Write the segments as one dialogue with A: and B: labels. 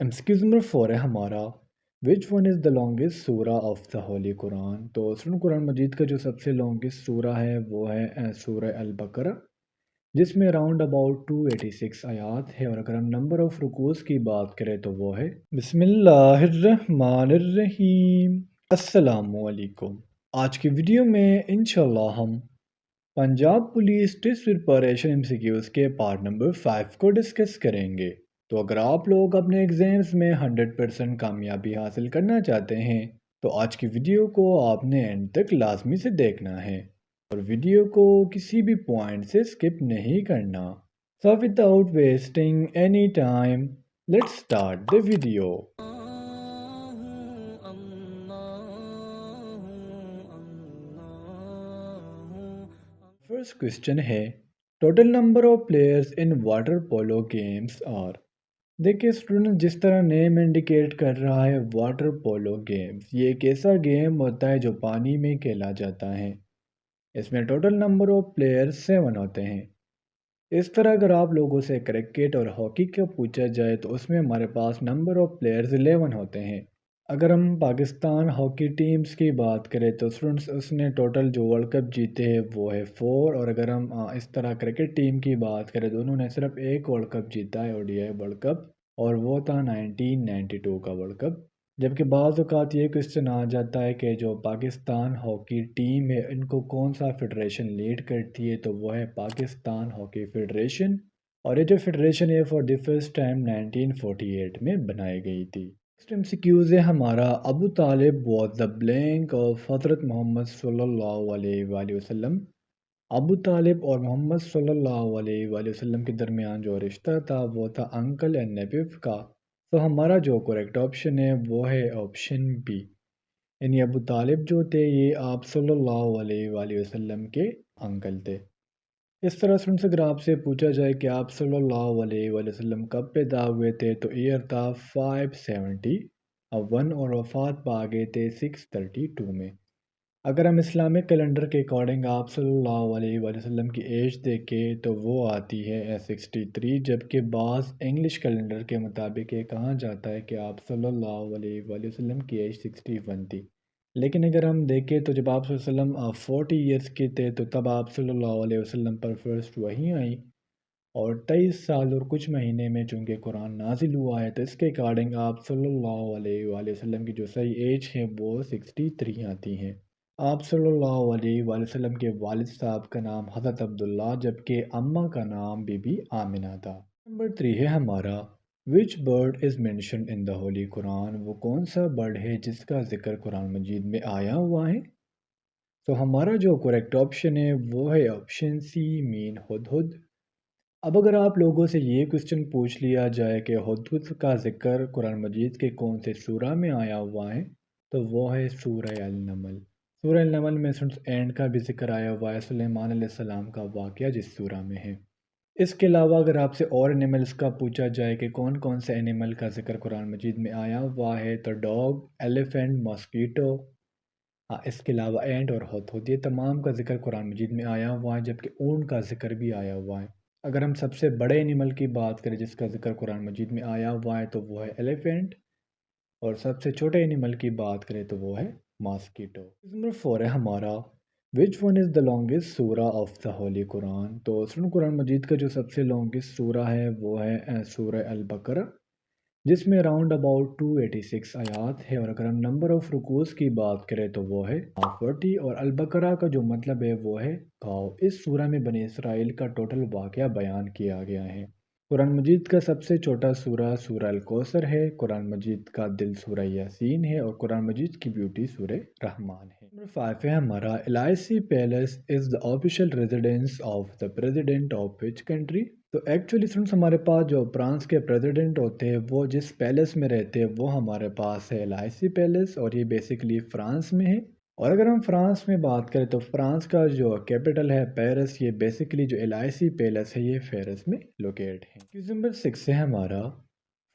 A: Excuse number 4 है हमारा। Which one is the longest सूरा ऑफ द होली कुरान। तो सुन कुरान मजीद का जो सबसे लॉन्गेस्ट सूरा है वो है सूरा अल बकरा, जिसमें अराउंड अबाउट 286 आयात है। और अगर हम नंबर ऑफ रुकूस की बात करें तो वो है बिस्मिल्लाहिर्रहमानिर्रहीम। अस्सलामुअलैकुम। आज की वीडियो में इंशाल्लाह हम Punjab police test preparation MCQs के पार्ट नंबर 5 को डिस्कस करेंगे। तो अगर आप लोग अपने एग्जाम्स में 100% कामयाबी हासिल करना चाहते हैं तो आज की वीडियो को आपने एंड तक लाजमी से देखना है और वीडियो को किसी भी पॉइंट से स्किप नहीं करना। So without wasting any time, let's start the video. First question है, total number of players in water polo games are. देखिए स्टूडेंट, जिस तरह नेम इंडिकेट कर रहा है वाटर पोलो गेम्स, ये एक ऐसा गेम होता है जो पानी में खेला जाता है। इसमें टोटल नंबर ऑफ प्लेयर्स 7 होते हैं। इस तरह अगर आप लोगों से क्रिकेट और हॉकी का पूछा जाए तो उसमें हमारे पास नंबर ऑफ प्लेयर्स 11 होते हैं। अगर हम पाकिस्तान हॉकी टीम्स की बात करें तो स्टूडेंट्स उसने टोटल जो वर्ल्ड कप जीते हैं वो है 4। और अगर हम इस तरह क्रिकेट टीम की बात करें तो उन्होंने सिर्फ एक वर्ल्ड कप जीता है, ओडीआई वर्ल्ड कप, और वो था 1992 का वर्ल्ड कप। जबकि बाज़ औक़ात ये क्वेश्चन आ जाता है कि जो पाकिस्तान हॉकी टीम है इनको कौन सा फेडरेशन लीड करती है, तो वो है पाकिस्तान हॉकी फेडरेशन। और ये जो फेडरेशन है फॉर द फर्स्ट टाइम 1948 में बनाई गई थी। नेक्स्ट एमसीक्यूज़ है हमारा, अबू तालिब वॉज द ब्लैंक ऑफ हज़रत मोहम्मद सल्लल्लाहु अलैहि वसल्लम। अबू तालिब और मोहम्मद सल्लल्लाहु अलैहि वसल्लम के दरमियान जो रिश्ता था वो था अंकल एंड नेपिव का। तो हमारा जो करेक्ट ऑप्शन है वो है ऑप्शन बी, यानी अबू तालिब जो थे ये आप सल्लल्लाहु अलैहि वसल्लम के अंकल थे। इस तरह से उनसे अगर आपसे पूछा जाए कि आप सल्लल्लाहु अलैहि वसल्लम कब पैदा हुए थे तो ईयर था 571 और वफ़ात पा गए थे 632 में। अगर हम इस्लामिक कैलेंडर के अकॉर्डिंग आप सल्लल्लाहु अलैहि वसल्लम की एज देखें तो वो आती है 63, जबकि बाज़ इंग्लिश कैलेंडर के मुताबिक ये कहा जाता है कि आप सल्लल्लाहु अलैहि वसल्लम की एज 61 थी। लेकिन अगर हम देखें तो जब आप वसल्लम 40 ईयर्स के थे तो तब आप सल्लल्लाहु अलैहि वसल्लम पर फर्स्ट वही आई, और 23 साल और कुछ महीने में चूँकि कुरान नाज़िल हुआ है तो इसके अकॉर्डिंग आप सल्लल्लाहु अलैहि वसल्लम की जो सही एज है वो 63 आती है। आप सल्लल्लाहु अलैहि वसल्लम के वालिद साहब का नाम हज़रत अब्दुल्ला, जबकि अम्मा का नाम बीबी आमिना था। नंबर 3 है हमारा, which bird is mentioned in the holy Quran. वो कौन सा बर्ड है जिसका जिक्र कुरान मजीद में आया हुआ है। तो हमारा जो करेक्ट ऑप्शन है वो है ऑप्शन सी, मीन हुदहुद। अब अगर आप लोगों से ये क्वेश्चन पूछ लिया जाए कि हुदहुद का जिक्र कुरान मजीद के कौन से सूरा में आया हुआ है, तो वो है सूरह अल-नमल। सूरह अल-नमल में सुन एंड का भी जिक्र आया हुआ है, सुलेमान अलैहिस्सलाम का वाक़या जिस सूरा में है। इसके अलावा अगर आपसे और एनिमल्स का पूछा जाए कि कौन कौन से एनिमल का जिक्र कुरान मजीद में आया हुआ है, तो डॉग, एलिफेंट, मॉस्कीटो, हाँ इसके अलावा एंट और हुदहुद, ये तमाम का जिक्र कुरान मजीद में आया हुआ है, जबकि ऊँट का जिक्र भी आया हुआ है। अगर हम सबसे बड़े एनिमल की बात करें जिसका जिक्र कुरान मजीद में आया हुआ है तो वो है एलिफेंट, और सबसे छोटे एनिमल की बात करें तो वो है मॉस्कीटो। नंबर 4 है हमारा, which one is the longest सूरा ऑफ द होली कुरान। तो सुन कुरान मजीद का जो सबसे लॉन्गेस्ट सूरा है वो है सूरा अल बकरा, जिसमें अराउंड अबाउट 286 आयात है। और अगर हम नंबर ऑफ रुकूस की बात करें तो वो है 40, और अल बकरा का जो मतलब है वो है गाँव। इस सूरा में बनी इसराइल का टोटल वाक़या बयान किया गया है। कुरान मजीद का सबसे छोटा सूरा सूरा अल कौसर है, कुरान मजीद का दिल सूरा यासीन है, और कुरान मजीद की ब्यूटी सूरा रहमान है। नंबर 5 है हमारा, LIC palace is the official residence of the president of which country. तो एक्चुअली फ्रेंड्स हमारे पास जो फ्रांस के प्रेसिडेंट होते हैं वो जिस पैलेस में रहते हैं वो हमारे पास है एलआईसी पैलेस, और ये बेसिकली फ्रांस में है। और अगर हम फ्रांस में बात करें तो फ्रांस का जो कैपिटल है पेरिस, ये बेसिकली जो एलआईसी पैलेस है ये पेरिस में लोकेट है। क्वेश्चन नंबर 6 है हमारा,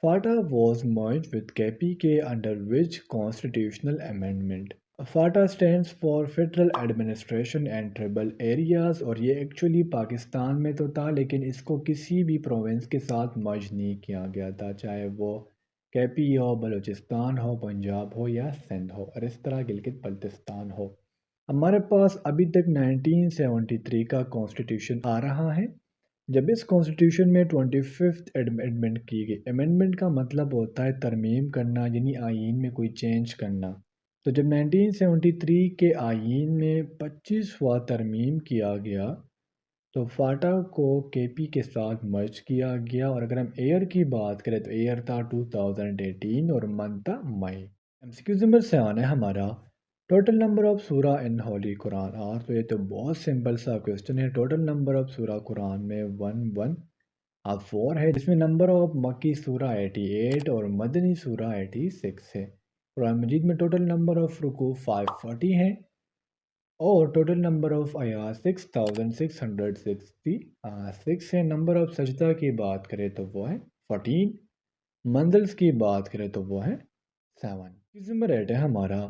A: FATA was merge with KPK under which constitutional amendment. FATA stands for federal administration and tribal areas, और ये एक्चुअली पाकिस्तान में तो था लेकिन इसको किसी भी प्रोविंस के साथ मर्ज नहीं किया गया था, चाहे वो کے پی ہو، بلوچستان ہو، پنجاب ہو یا سندھ ہو، اور اس طرح گلگت بلتستان ہو۔ ہمارے پاس ابھی تک 1973 کا کانسٹیٹیوشن آ رہا ہے۔ جب اس کانسٹیٹیوشن میں 25th امینڈمنٹ کی گئی، امینڈمنٹ کا مطلب ہوتا ہے ترمیم کرنا، یعنی آئین میں کوئی چینج کرنا۔ تو جب 1973 کے آئین میں 25واں ترمیم کیا گیا تو فاٹا کو کے پی کے ساتھ مرج کیا گیا، اور اگر ہم ایئر کی بات کریں تو ایئر تھا 2018 اور منتھ تھا مئی۔ ایمسیکیوز نمبر 7 ہے ہمارا، ٹوٹل نمبر آف سورہ ان ہولی قرآن آر۔ تو یہ تو بہت سمپل سا کویسچن ہے۔ ٹوٹل نمبر آف سورہ قرآن میں 114 ہے، جس میں نمبر آف مکی سورہ 88 اور مدنی سورہ 86 ہے۔ قرآن مجید میں ٹوٹل نمبر آف رکوع 540 ہے، اور ٹوٹل نمبر آف آیات 6666 ہے۔ نمبر آف سجدہ کی بات کریں تو وہ ہے 14، منزلس کی بات کریں تو وہ ہے 7۔ نمبر 8 ہے ہمارا،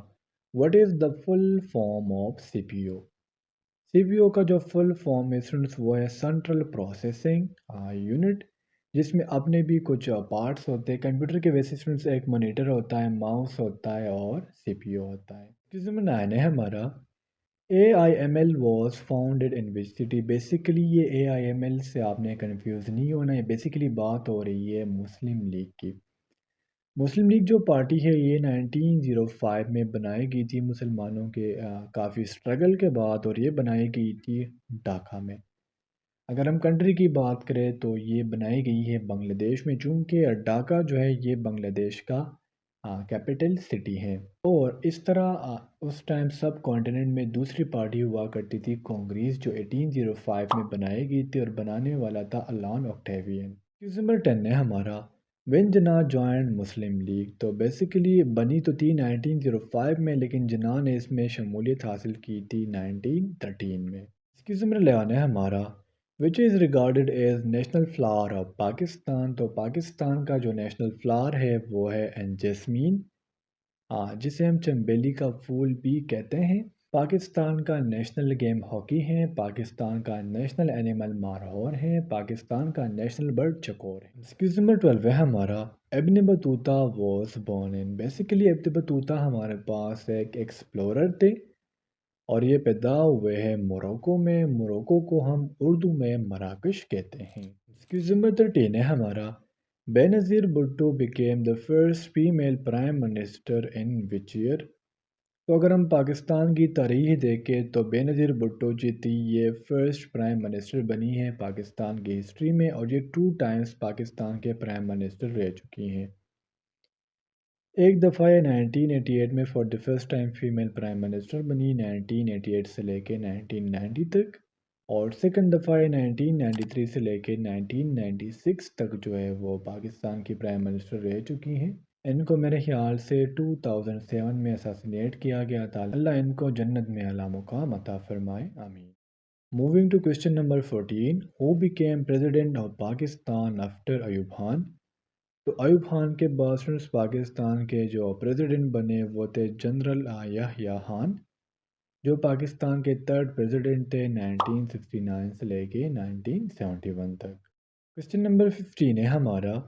A: what is the full form of C P U? C P U کا جو فل فارم ہے اسٹوڈنٹس وہ ہے سینٹرل پروسیسنگ یونٹ، جس میں اپنے بھی کچھ پارٹس ہوتے ہیں۔ کمپیوٹر کے ویسے اسٹوڈنٹس ایک مانیٹر ہوتا ہے، ماؤس ہوتا ہے اور سی پی یو ہوتا ہے۔ نمبر 9 ہے ہمارا، AIML was founded in which city؟ Basically یہ AIML سے آپ نے کنفیوز نہیں ہونا ہے، بیسیکلی بات ہو رہی ہے مسلم لیگ کی۔ مسلم لیگ جو پارٹی ہے یہ 1905 میں بنائی گئی تھی مسلمانوں کے کافی سٹرگل کے بعد، اور یہ بنائی گئی تھی ڈھاکہ میں۔ اگر ہم کنٹری کی بات کریں تو یہ بنائی گئی ہے بنگلہ دیش میں، چونکہ ڈھاکہ جو ہے یہ بنگلہ دیش کا کیپٹل سٹی ہے۔ اور اس طرح اس ٹائم سب کانٹیننٹ میں دوسری پارٹی ہوا کرتی تھی کانگریس، جو 1805 میں بنائی گئی تھی، اور بنانے والا تھا الان اوکٹیوین۔ نمبر 10 ہے ہمارا، when Jinnah joined Muslim league? تو بیسیکلی بنی تو تھی 1905 میں، لیکن جناح نے اس میں شمولیت حاصل کی تھی 1913 میں۔ نمبر 11 ہے ہمارا، which is regarded as national flower of Pakistan? تو پاکستان کا جو نیشنل فلاور ہے وہ ہے جیسمین، جسے ہم چنبیلی کا پھول بھی کہتے ہیں۔ پاکستان کا نیشنل گیم ہاکی ہے، پاکستان کا نیشنل اینیمل مارہور ہے، پاکستان کا نیشنل برڈ چکور ہے۔ نمبر 12 ہے ہمارا، ابن Battuta was born in? Basically ابن بطوطہ ہمارے پاس ایک ایکسپلورر تھے، اور یہ پیدا ہوئے ہیں موروکو میں۔ موروکو کو ہم اردو میں مراکش کہتے ہیں۔ نمبر 13 ہے ہمارا، Benazir Bhutto became the first female prime minister in which year? تو اگر ہم پاکستان کی تاریخ دیکھیں تو بینظیر بھٹو جی تھی یہ فرسٹ پرائم منسٹر بنی ہے پاکستان کی ہسٹری میں، اور یہ 2 ٹائمز پاکستان کے پرائم منسٹر رہ چکی ہیں۔ ایک دفعہ یہ 1988 میں for the first time female prime minister بنی، 1988 سے لے کے 1990 تک، اور سیکنڈ دفعہ یہ 1993 سے لے کے 1996 تک جو ہے وہ پاکستان کی پرائم منسٹر رہ چکی ہیں۔ ان کو میرے خیال سے 2007 میں اساسینیٹ کیا گیا تھا۔ اللہ ان کو جنت میں اعلیٰ مقام عطا فرمائے، آمین۔ Moving to question number 14، who became president of Pakistan after Ayub Khan? تو ایوب خان کے بعد پاکستان کے جو پریزیڈنٹ بنے وہ تھے جنرل یحییٰ خان، جو پاکستان کے 3rd پریزیڈنٹ تھے 1969 سے لے کے 1971 تک۔ کوسچن نمبر 15 ہے ہمارا،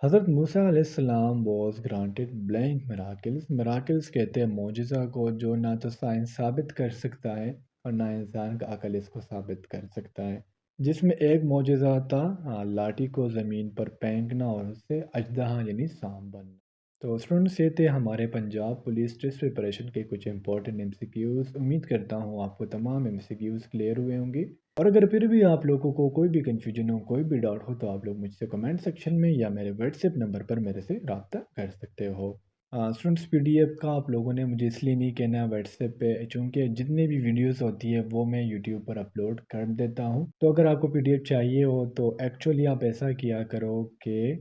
A: حضرت موسیٰ علیہ السلام واز گرانٹڈ بلینک میراکلز؟ میراکلز کہتے ہیں معجزہ کو، جو نہ تو سائنس ثابت کر سکتا ہے اور نہ انسان کا عقل اس کو ثابت کر سکتا ہے، جس میں ایک معجزہ تھا لاٹھی کو زمین پر پھینکنا اور اس سے اژدہا یعنی سانپ بننا۔ تو اسٹوڈنٹس یہ تھے ہمارے پنجاب پولیس ٹیسٹ پریپریشن کے کچھ امپورٹنٹ MCQs۔ امید کرتا ہوں آپ کو تمام MCQs کلیئر ہوئے ہوں گے، اور اگر پھر بھی آپ لوگوں کو کوئی بھی کنفیوژن ہو، کوئی بھی ڈاؤٹ ہو، تو آپ لوگ مجھ سے کمنٹ سیکشن میں یا میرے واٹس ایپ نمبر پر میرے سے رابطہ کر سکتے ہو۔ اسٹوڈنٹس PDF کا آپ لوگوں نے مجھے اس لیے نہیں کہنا ہے واٹس ایپ پہ، چونکہ جتنے بھی ویڈیوز ہوتی ہے وہ میں یوٹیوب پر اپلوڈ کر دیتا ہوں۔ تو اگر آپ کو PDF چاہیے ہو تو ایکچولی آپ ایسا کیا کرو کہ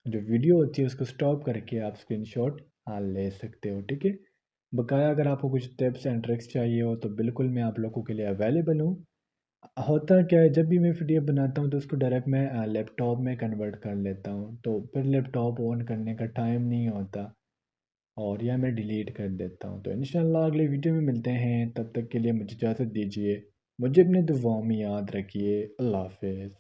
A: جو ویڈیو ہوتی ہے اس کو سٹاپ کر کے آپ اسکرین شاٹ لے سکتے ہو، ٹھیک ہے۔ بقایا اگر آپ کو کچھ ٹپس اینڈ ٹرکس چاہیے ہو تو بالکل میں آپ لوگوں کے لیے اویلیبل ہوں۔ ہوتا کیا ہے، جب بھی میں PDF بناتا ہوں تو اس کو ڈائریکٹ میں لیپ ٹاپ میں کنورٹ کر لیتا ہوں، تو پھر لیپ ٹاپ آن کرنے کا ٹائم نہیں ہوتا، اور یا میں ڈیلیٹ کر دیتا ہوں۔ تو انشاءاللہ اگلے ویڈیو میں ملتے ہیں، تب تک کے لیے مجھے اجازت دیجیے، مجھے اپنے دعاؤں میں یاد رکھیے۔ اللہ حافظ۔